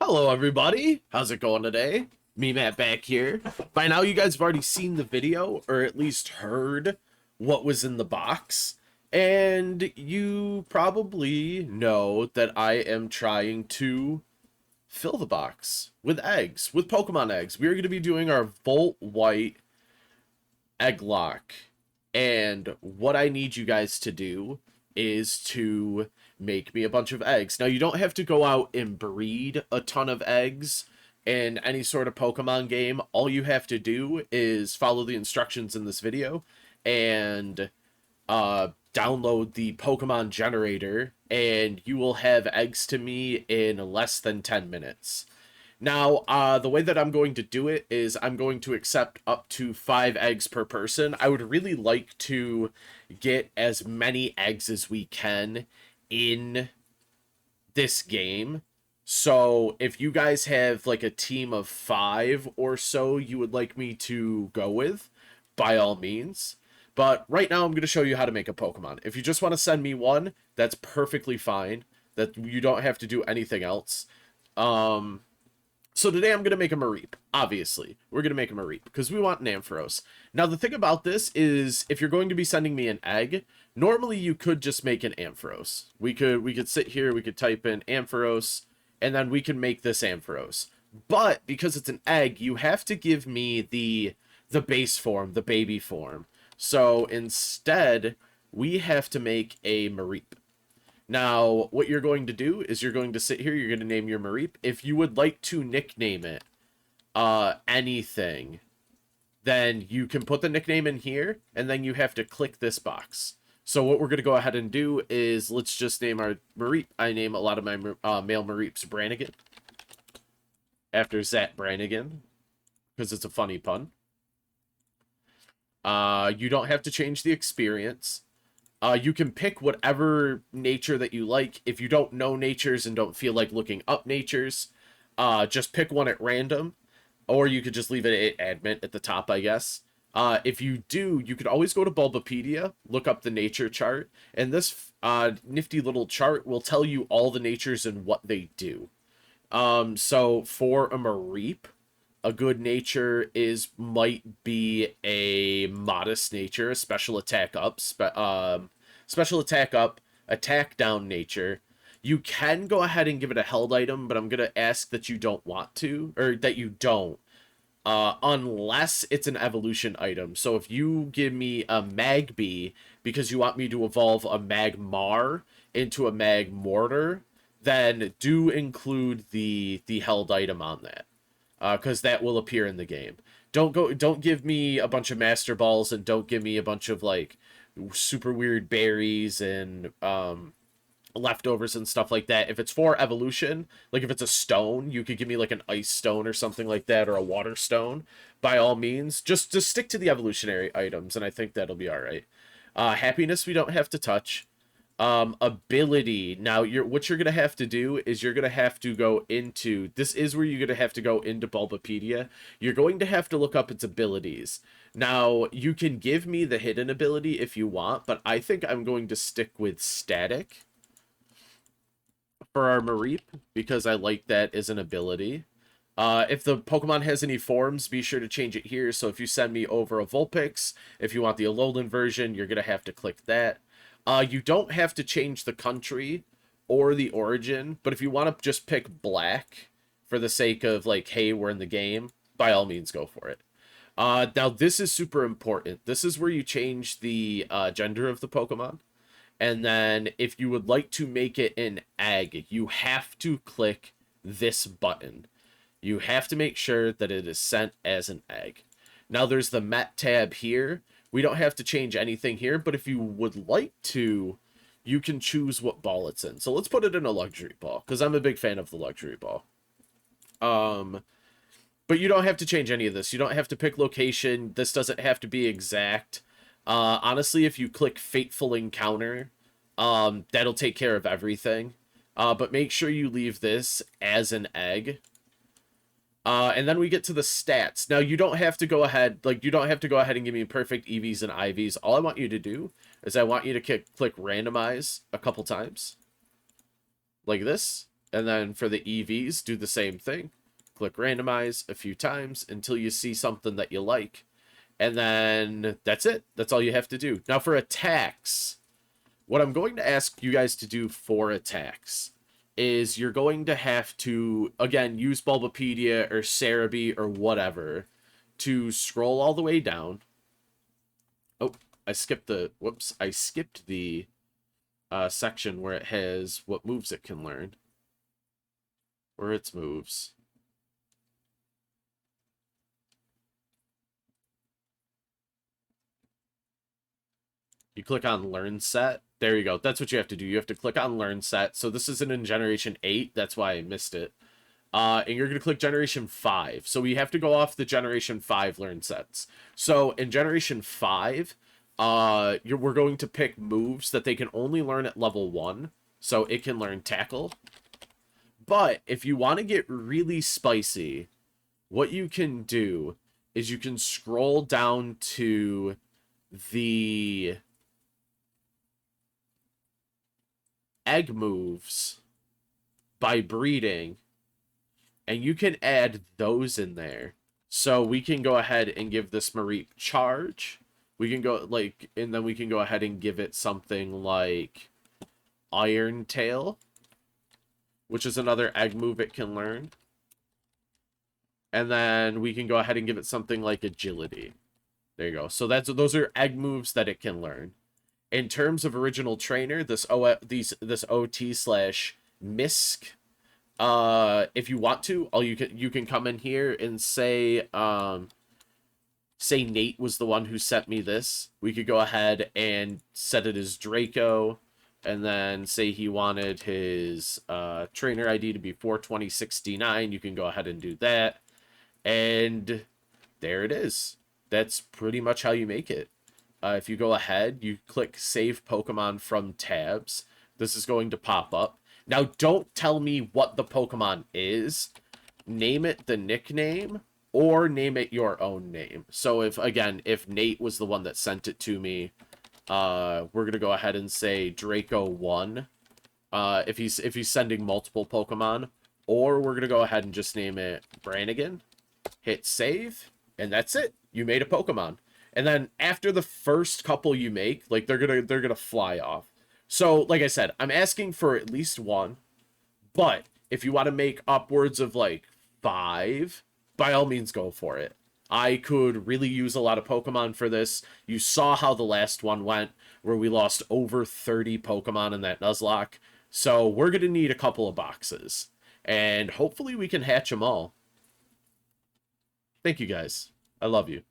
Hello, everybody. How's it going today? Me, Matt, back here. By now, you guys have already seen the video, or at least heard what was in the box. And you probably know that I am trying to fill the box with eggs, with Pokemon eggs. We are going to be doing our Volt White Egglocke. And what I need you guys to do is to make me a bunch of eggs. Now, you don't have to go out and breed a ton of eggs in any sort of Pokemon game. All you have to do is follow the instructions in this video and download the Pokemon generator, and you will have eggs to me in less than 10 minutes. Now, the way that I'm going to do it is I'm going to accept up to 5 eggs per person. I would really like to get as many eggs as we can in this game. So if you guys have like a team of 5 or so you would like me to go with, by all means. But right now I'm going to show you how to make a Pokemon. If you just want to send me one, that's perfectly fine. That you don't have to do anything else. So today I'm going to make a Mareep, obviously. We're going to make a Mareep because we want an Ampharos. Now, the thing about this is if you're going to be sending me an egg, normally you could just make an Ampharos. We could sit here, we could type in Ampharos, and then we can make this Ampharos. But because it's an egg, you have to give me the base form, the baby form. So instead, we have to make a Mareep. Now, what you're going to do is you're going to sit here, you're going to name your Mareep. If you would like to nickname it anything, then you can put the nickname in here, and then you have to click this box. So what we're going to go ahead and do is let's just name our Mareep. I name a lot of my male Mareeps Brannigan, after Zach Brannigan, because it's a funny pun. You don't have to change the experience. You can pick whatever nature that you like. If you don't know natures and don't feel like looking up natures, just pick one at random. Or you could just leave it at admit at the top, I guess. If you do, you could always go to Bulbapedia, look up the nature chart, and this nifty little chart will tell you all the natures and what they do. So for a Mareep, a good nature might be a modest nature, a special attack up, special attack up, attack down nature. You can go ahead and give it a held item, but I'm gonna ask that you don't want to, or that you don't, unless it's an evolution item. So if you give me a Magby because you want me to evolve a Magmar into a Magmortar, then do include the held item on that. Because that will appear in the game. Don't give me a bunch of Master Balls, and don't give me a bunch of like super weird berries and leftovers and stuff like that. If it's for evolution, like if it's a stone, you could give me like an ice stone or something like that, or a water stone. By all means, just stick to the evolutionary items, and I think that'll be all right. Happiness we don't have to touch. Ability. Now, what you're gonna have to do is you're gonna have to go into, this is where you're gonna have to go into Bulbapedia. You're going to have to look up its abilities. Now, you can give me the hidden ability if you want, but I think I'm going to stick with static for our Mareep because I like that as an ability. If the Pokemon has any forms, be sure to change it here. So if you send me over a Vulpix, if you want the Alolan version, you're gonna have to click that. You don't have to change the country or the origin, but if you want to just pick black for the sake of like, hey, we're in the game, by all means, go for it. Now, this is super important. This is where you change the gender of the Pokemon. And then if you would like to make it an egg, you have to click this button. You have to make sure that it is sent as an egg. Now, there's the Met tab here. We don't have to change anything here, but if you would like to, you can choose what ball it's in. So let's put it in a luxury ball, because I'm a big fan of the luxury ball. But you don't have to change any of this. You don't have to pick location. This doesn't have to be exact. Honestly, if you click Fateful Encounter, that'll take care of everything. But make sure you leave this as an egg. And then we get to the stats. Now, you don't have to go ahead, like, you don't have to go ahead and give me perfect EVs and IVs. All I want you to do is I want you to click randomize a couple times. Like this. And then for the EVs, do the same thing. Click randomize a few times until you see something that you like. And then that's it. That's all you have to do. Now for attacks, what I'm going to ask you guys to do for attacks is you're going to have to, again, use Bulbapedia or Cerebi or whatever to scroll all the way down. Oh, I skipped the, whoops, I skipped the section where it has what moves it can learn. Or its moves. You click on Learn Set. There you go. That's what you have to do. You have to click on Learn Set. So this isn't in Generation 8. That's why I missed it. And you're going to click Generation 5. So we have to go off the Generation 5 Learn Sets. So in Generation 5, we're going to pick moves that they can only learn at level 1. So it can learn Tackle. But if you want to get really spicy, what you can do is you can scroll down to the egg moves by breeding, and you can add those in there. So we can go ahead and give this Mareep charge. We can go like, and then we can go ahead and give it something like Iron Tail, which is another egg move it can learn. And then we can go ahead and give it something like Agility. There you go. So those are egg moves that it can learn. In terms of original trainer, this OT/MISC, if you want to, you can come in here and say say Nate was the one who sent me this. We could go ahead and set it as Draco, and then say he wanted his trainer ID to be 42069. You can go ahead and do that. And there it is. That's pretty much how you make it. If you go ahead, you click Save Pokemon from Tabs. This is going to pop up. Now, don't tell me what the Pokemon is. Name it the nickname, or name it your own name. So if Nate was the one that sent it to me, we're going to go ahead and say Draco 1. If he's sending multiple Pokemon. Or we're going to go ahead and just name it Brannigan. Hit save, and that's it. You made a Pokemon. And then after the first couple you make, like they're gonna fly off. So, like I said, I'm asking for at least one. But if you want to make upwards of like 5, by all means go for it. I could really use a lot of Pokemon for this. You saw how the last one went, where we lost over 30 Pokemon in that Nuzlocke. So we're gonna need a couple of boxes. And hopefully we can hatch them all. Thank you guys. I love you.